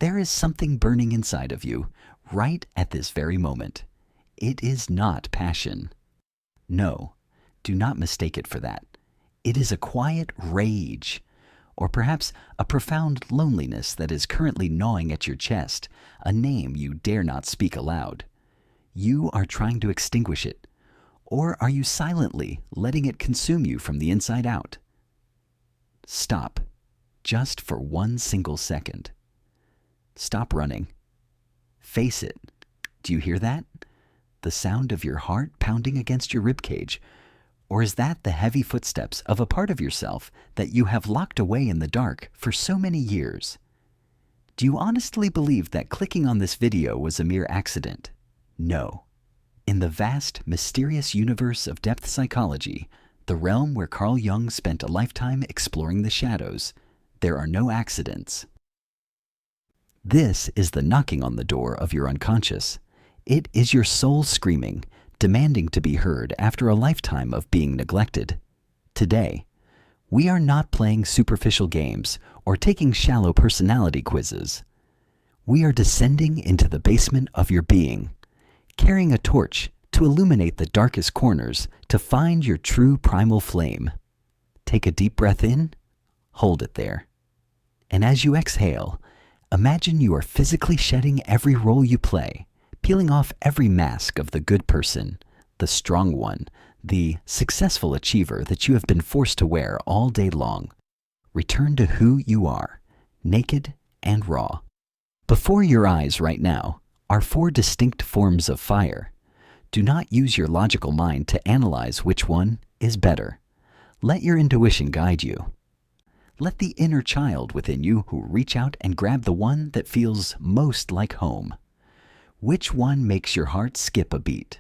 There is something burning inside of you, right at this very moment. It is not passion. No, do not mistake it for that. It is a quiet rage, or perhaps a profound loneliness that is currently gnawing at your chest, a name you dare not speak aloud. You are trying to extinguish it, or are you silently letting it consume you from the inside out? Stop, just for 1 single second. Stop running. Face it. Do you hear that? The sound of your heart pounding against your ribcage? Or is that the heavy footsteps of a part of yourself that you have locked away in the dark for so many years? Do you honestly believe that clicking on this video was a mere accident? No. In the vast, mysterious universe of depth psychology, the realm where Carl Jung spent a lifetime exploring the shadows, there are no accidents. This is the knocking on the door of your unconscious. It is your soul screaming, demanding to be heard after a lifetime of being neglected. Today, we are not playing superficial games or taking shallow personality quizzes. We are descending into the basement of your being, carrying a torch to illuminate the darkest corners to find your true primal flame. Take a deep breath in, hold it there. And as you exhale, imagine you are physically shedding every role you play, peeling off every mask of the good person, the strong one, the successful achiever that you have been forced to wear all day long. Return to who you are, naked and raw. Before your eyes right now are 4 distinct forms of fire. Do not use your logical mind to analyze which one is better. Let your intuition guide you. Let the inner child within you who reach out and grab the one that feels most like home. Which one makes your heart skip a beat?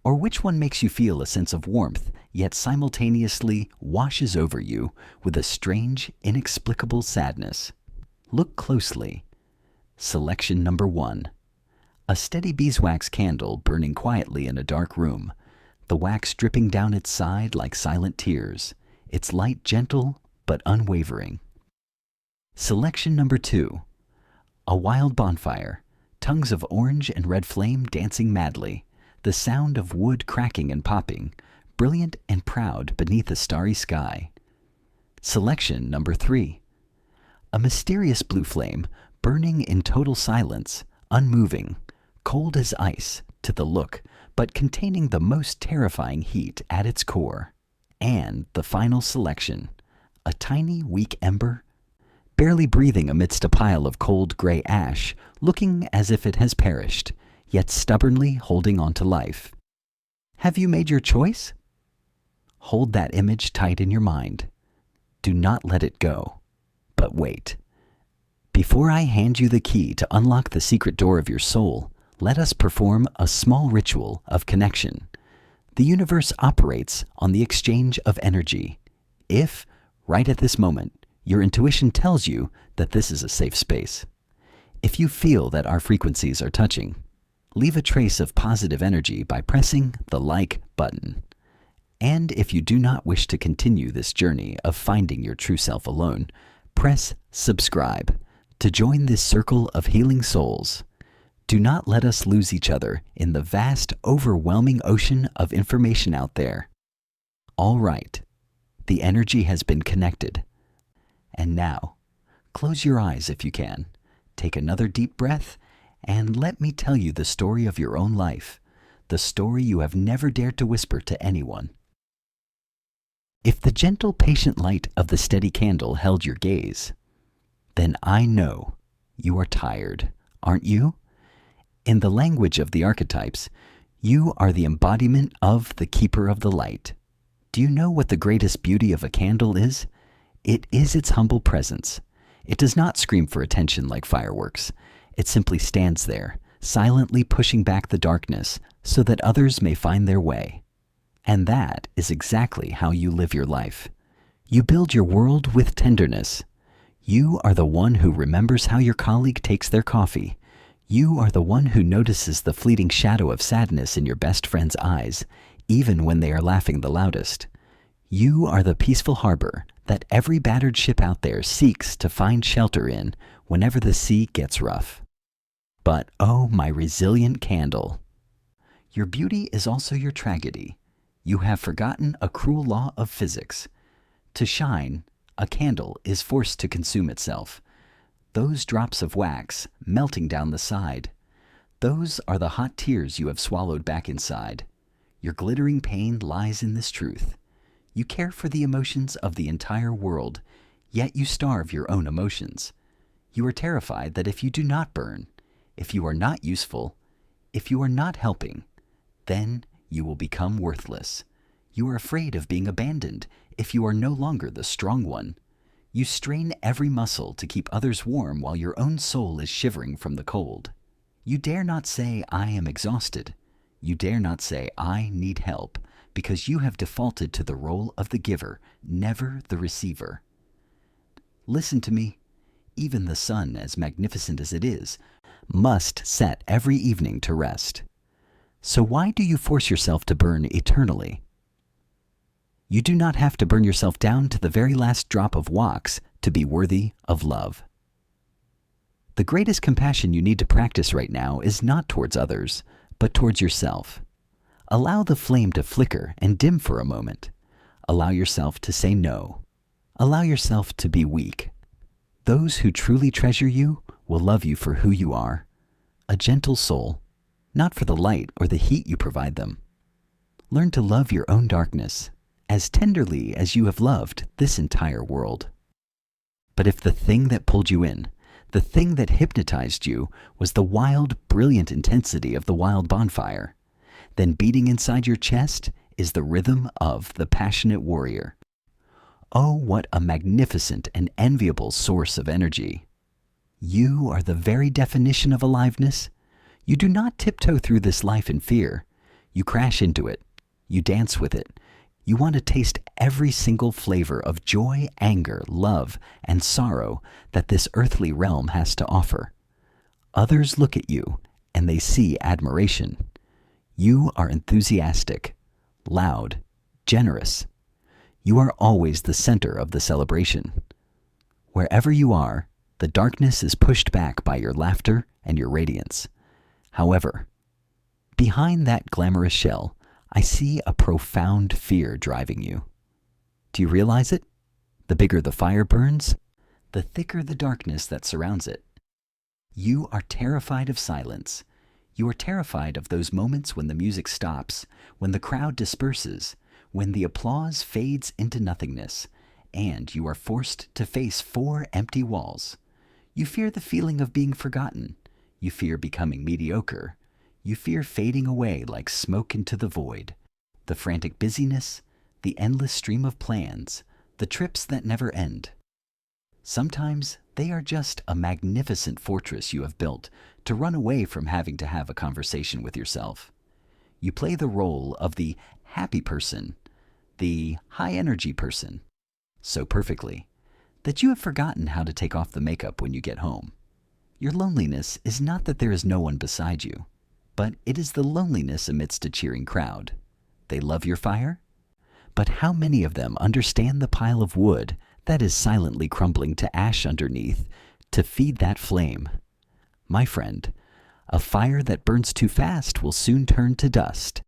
Or which one makes you feel a sense of warmth, yet simultaneously washes over you with a strange, inexplicable sadness? Look closely. Selection number 1. A steady beeswax candle burning quietly in a dark room, the wax dripping down its side like silent tears, its light gentle but unwavering. Selection number 2. A wild bonfire, tongues of orange and red flame dancing madly, the sound of wood cracking and popping, brilliant and proud beneath a starry sky. Selection number 3. A mysterious blue flame burning in total silence, unmoving, cold as ice to the look, but containing the most terrifying heat at its core. And the final selection, a tiny, weak ember, barely breathing amidst a pile of cold gray ash, looking as if it has perished, yet stubbornly holding on to life. Have you made your choice? Hold that image tight in your mind. Do not let it go. But wait. Before I hand you the key to unlock the secret door of your soul, let us perform a small ritual of connection. The universe operates on the exchange of energy. If, right at this moment, your intuition tells you that this is a safe space. If you feel that our frequencies are touching, leave a trace of positive energy by pressing the like button. And if you do not wish to continue this journey of finding your true self alone, press subscribe to join this circle of healing souls. Do not let us lose each other in the vast, overwhelming ocean of information out there. All right, the energy has been connected. And now, close your eyes if you can, take another deep breath, and let me tell you the story of your own life, the story you have never dared to whisper to anyone. If the gentle, patient light of the steady candle held your gaze, then I know you are tired, aren't you? In the language of the archetypes, you are the embodiment of the keeper of the light. Do you know what the greatest beauty of a candle is? It is its humble presence. It does not scream for attention like fireworks. It simply stands there, silently pushing back the darkness so that others may find their way. And that is exactly how you live your life. You build your world with tenderness. You are the one who remembers how your colleague takes their coffee. You are the one who notices the fleeting shadow of sadness in your best friend's eyes, even when they are laughing the loudest. You are the peaceful harbor that every battered ship out there seeks to find shelter in whenever the sea gets rough. But oh, my resilient candle! Your beauty is also your tragedy. You have forgotten a cruel law of physics. To shine, a candle is forced to consume itself. Those drops of wax melting down the side, those are the hot tears you have swallowed back inside. Your glittering pain lies in this truth. You care for the emotions of the entire world, yet you starve your own emotions. You are terrified that if you do not burn, if you are not useful, if you are not helping, then you will become worthless. You are afraid of being abandoned if you are no longer the strong one. You strain every muscle to keep others warm while your own soul is shivering from the cold. You dare not say, I am exhausted. You dare not say, I need help, because you have defaulted to the role of the giver, never the receiver. Listen to me. Even the sun, as magnificent as it is, must set every evening to rest. So why do you force yourself to burn eternally? You do not have to burn yourself down to the very last drop of wax to be worthy of love. The greatest compassion you need to practice right now is not towards others, but towards yourself. Allow the flame to flicker and dim for a moment. Allow yourself to say no. Allow yourself to be weak. Those who truly treasure you will love you for who you are, a gentle soul, not for the light or the heat you provide them. Learn to love your own darkness as tenderly as you have loved this entire world. But if the thing that pulled you in, the thing that hypnotized you, was the wild, brilliant intensity of the wild bonfire, then beating inside your chest is the rhythm of the passionate warrior. Oh, what a magnificent and enviable source of energy. You are the very definition of aliveness. You do not tiptoe through this life in fear. You crash into it. You dance with it. You want to taste every single flavor of joy, anger, love, and sorrow that this earthly realm has to offer. Others look at you, and they see admiration. You are enthusiastic, loud, generous. You are always the center of the celebration. Wherever you are, the darkness is pushed back by your laughter and your radiance. However, behind that glamorous shell, I see a profound fear driving you. Do you realize it? The bigger the fire burns, the thicker the darkness that surrounds it. You are terrified of silence. You are terrified of those moments when the music stops, when the crowd disperses, when the applause fades into nothingness, and you are forced to face 4 empty walls. You fear the feeling of being forgotten. You fear becoming mediocre. You fear fading away like smoke into the void. The frantic busyness, the endless stream of plans, the trips that never end. Sometimes they are just a magnificent fortress you have built to run away from having to have a conversation with yourself. You play the role of the happy person, the high-energy person, so perfectly that you have forgotten how to take off the makeup when you get home. Your loneliness is not that there is no one beside you, but it is the loneliness amidst a cheering crowd. They love your fire, but how many of them understand the pile of wood that is silently crumbling to ash underneath to feed that flame? My friend, a fire that burns too fast will soon turn to dust.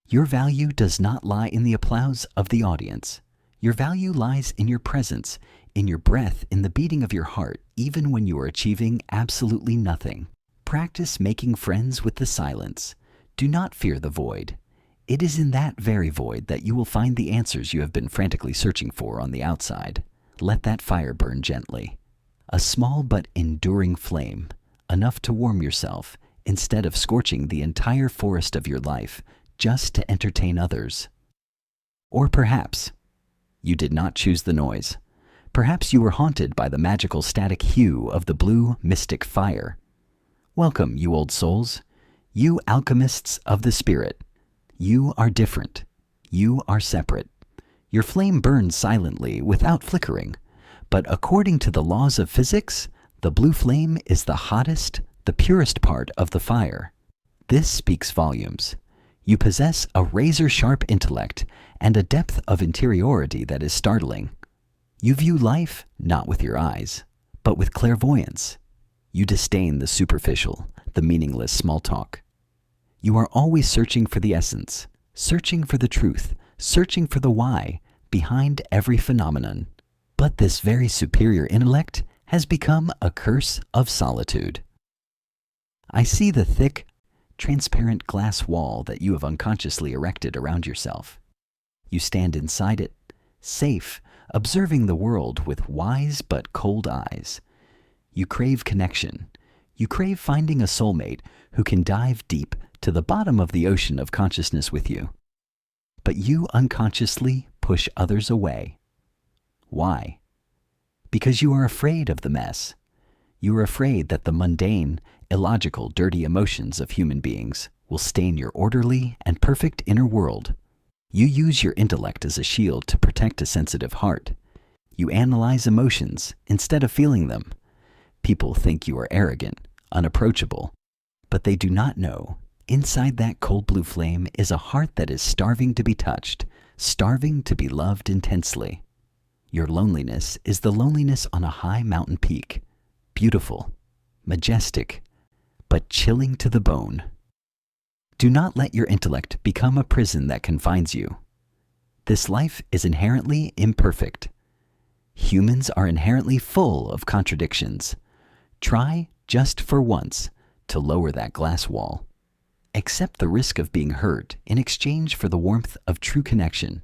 Your value does not lie in the applause of the audience. Your value lies in your presence, in your breath, in the beating of your heart, even when you are achieving absolutely nothing. Practice making friends with the silence. Do not fear the void. It is in that very void that you will find the answers you have been frantically searching for on the outside. Let that fire burn gently. A small but enduring flame, enough to warm yourself, instead of scorching the entire forest of your life just to entertain others. Or perhaps you did not choose the noise. Perhaps you were haunted by the magical static hue of the blue mystic fire. Welcome, you old souls, you alchemists of the spirit. You are different. You are separate. Your flame burns silently without flickering, but according to the laws of physics, the blue flame is the hottest, the purest part of the fire. This speaks volumes. You possess a razor-sharp intellect and a depth of interiority that is startling. You view life not with your eyes, but with clairvoyance. You disdain the superficial, the meaningless small talk. You are always searching for the essence, searching for the truth, searching for the why behind every phenomenon. But this very superior intellect has become a curse of solitude. I see the thick, transparent glass wall that you have unconsciously erected around yourself. You stand inside it, safe, observing the world with wise but cold eyes. You crave connection. You crave finding a soulmate who can dive deep to the bottom of the ocean of consciousness with you. But you unconsciously push others away. Why? Because you are afraid of the mess. You are afraid that the mundane, illogical, dirty emotions of human beings will stain your orderly and perfect inner world. You use your intellect as a shield to protect a sensitive heart. You analyze emotions instead of feeling them. People think you are arrogant, unapproachable, but they do not know inside that cold blue flame is a heart that is starving to be touched, starving to be loved intensely. Your loneliness is the loneliness on a high mountain peak, beautiful, majestic, but chilling to the bone. Do not let your intellect become a prison that confines you. This life is inherently imperfect. Humans are inherently full of contradictions. Try, just for once, to lower that glass wall. Accept the risk of being hurt in exchange for the warmth of true connection.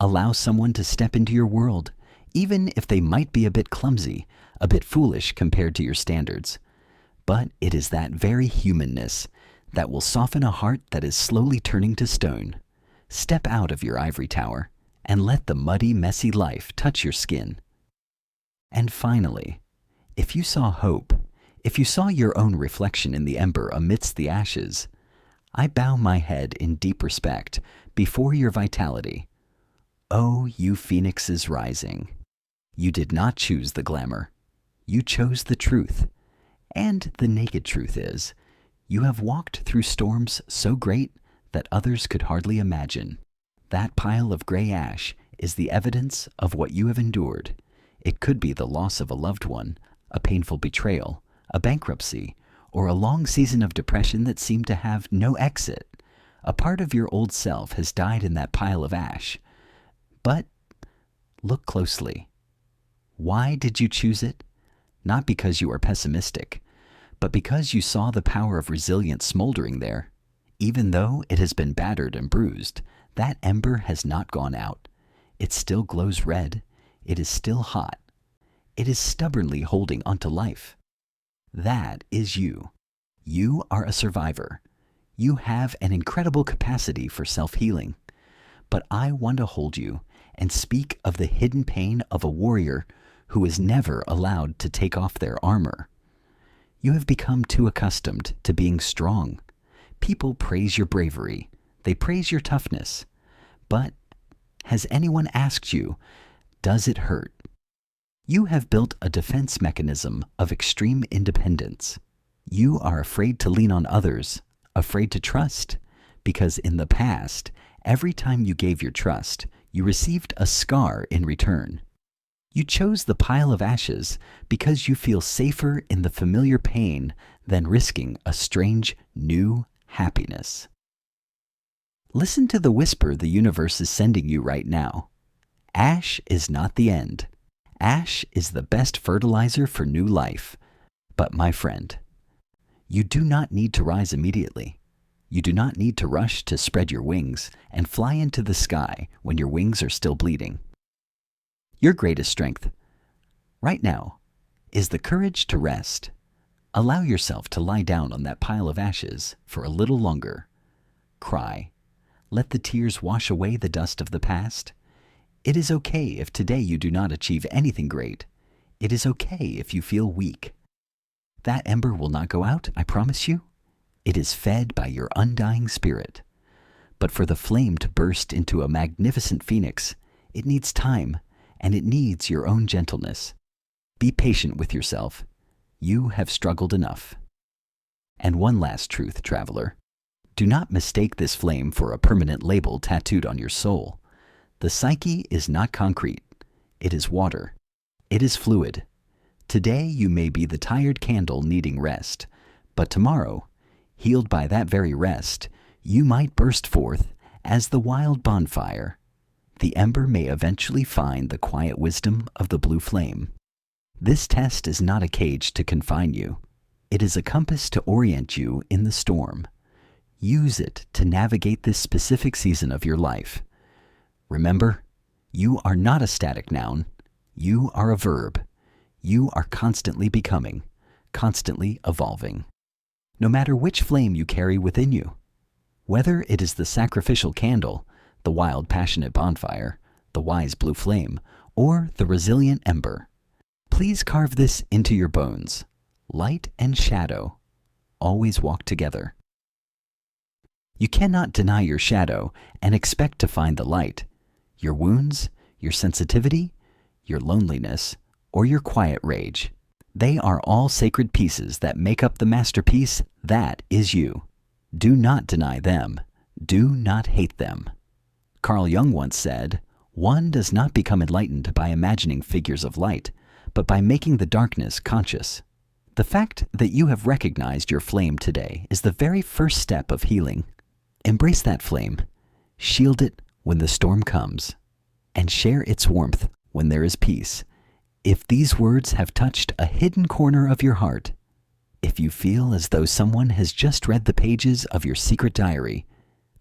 Allow someone to step into your world, even if they might be a bit clumsy, a bit foolish compared to your standards. But it is that very humanness that will soften a heart that is slowly turning to stone. Step out of your ivory tower and let the muddy, messy life touch your skin. And finally, if you saw hope, if you saw your own reflection in the ember amidst the ashes, I bow my head in deep respect before your vitality. Oh, you phoenixes rising. You did not choose the glamour. You chose the truth. And the naked truth is, you have walked through storms so great that others could hardly imagine. That pile of gray ash is the evidence of what you have endured. It could be the loss of a loved one, a painful betrayal, a bankruptcy, or a long season of depression that seemed to have no exit. A part of your old self has died in that pile of ash. But look closely. Why did you choose it? Not because you are pessimistic, but because you saw the power of resilience smoldering there. Even though it has been battered and bruised, that ember has not gone out. It still glows red. It is still hot. It is stubbornly holding onto life. That is you. You are a survivor. You have an incredible capacity for self-healing. But I want to hold you and speak of the hidden pain of a warrior who is never allowed to take off their armor. You have become too accustomed to being strong. People praise your bravery. They praise your toughness. But has anyone asked you, does it hurt? You have built a defense mechanism of extreme independence. You are afraid to lean on others, afraid to trust, because in the past, every time you gave your trust, you received a scar in return. You chose the pile of ashes because you feel safer in the familiar pain than risking a strange, new happiness. Listen to the whisper the universe is sending you right now. Ash is not the end. Ash is the best fertilizer for new life. But my friend, you do not need to rise immediately. You do not need to rush to spread your wings and fly into the sky when your wings are still bleeding. Your greatest strength, right now, is the courage to rest. Allow yourself to lie down on that pile of ashes for a little longer. Cry. Let the tears wash away the dust of the past. It is okay if today you do not achieve anything great. It is okay if you feel weak. That ember will not go out, I promise you. It is fed by your undying spirit. But for the flame to burst into a magnificent phoenix, it needs time, and it needs your own gentleness. Be patient with yourself. You have struggled enough. And one last truth, traveler. Do not mistake this flame for a permanent label tattooed on your soul. The psyche is not concrete. It is water. It is fluid. Today you may be the tired candle needing rest, but tomorrow, healed by that very rest, you might burst forth as the wild bonfire. The ember may eventually find the quiet wisdom of the blue flame. This test is not a cage to confine you. It is a compass to orient you in the storm. Use it to navigate this specific season of your life. Remember, you are not a static noun. You are a verb. You are constantly becoming, constantly evolving. No matter which flame you carry within you, whether it is the sacrificial candle, the wild passionate bonfire, the wise blue flame, or the resilient ember, please carve this into your bones. Light and shadow always walk together. You cannot deny your shadow and expect to find the light. Your wounds, your sensitivity, your loneliness, or your quiet rage, they are all sacred pieces that make up the masterpiece that is you. Do not deny them. Do not hate them. Carl Jung once said, "One does not become enlightened by imagining figures of light, but by making the darkness conscious." The fact that you have recognized your flame today is the very first step of healing. Embrace that flame, shield it when the storm comes, and share its warmth when there is peace. If these words have touched a hidden corner of your heart, if you feel as though someone has just read the pages of your secret diary,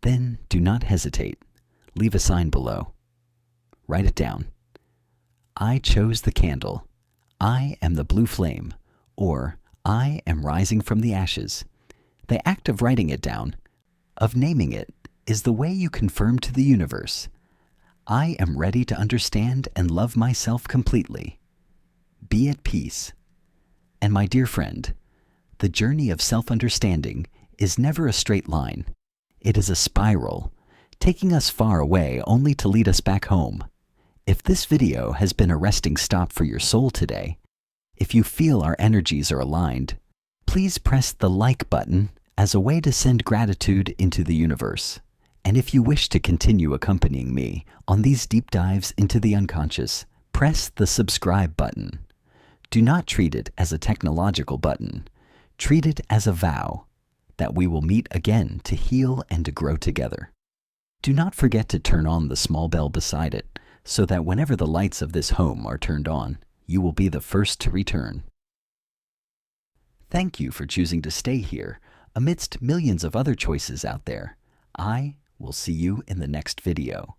then do not hesitate. Leave a sign below. Write it down. I chose the candle. I am the blue flame. Or, I am rising from the ashes. The act of writing it down, of naming it, is the way you confirm to the universe, I am ready to understand and love myself completely. Be at peace. And my dear friend, the journey of self-understanding is never a straight line. It is a spiral, taking us far away only to lead us back home. If this video has been a resting stop for your soul today, if you feel our energies are aligned, please press the like button as a way to send gratitude into the universe. And if you wish to continue accompanying me on these deep dives into the unconscious, press the subscribe button. Do not treat it as a technological button. Treat it as a vow that we will meet again to heal and to grow together. Do not forget to turn on the small bell beside it so that whenever the lights of this home are turned on, you will be the first to return. Thank you for choosing to stay here amidst millions of other choices out there. I will see you in the next video.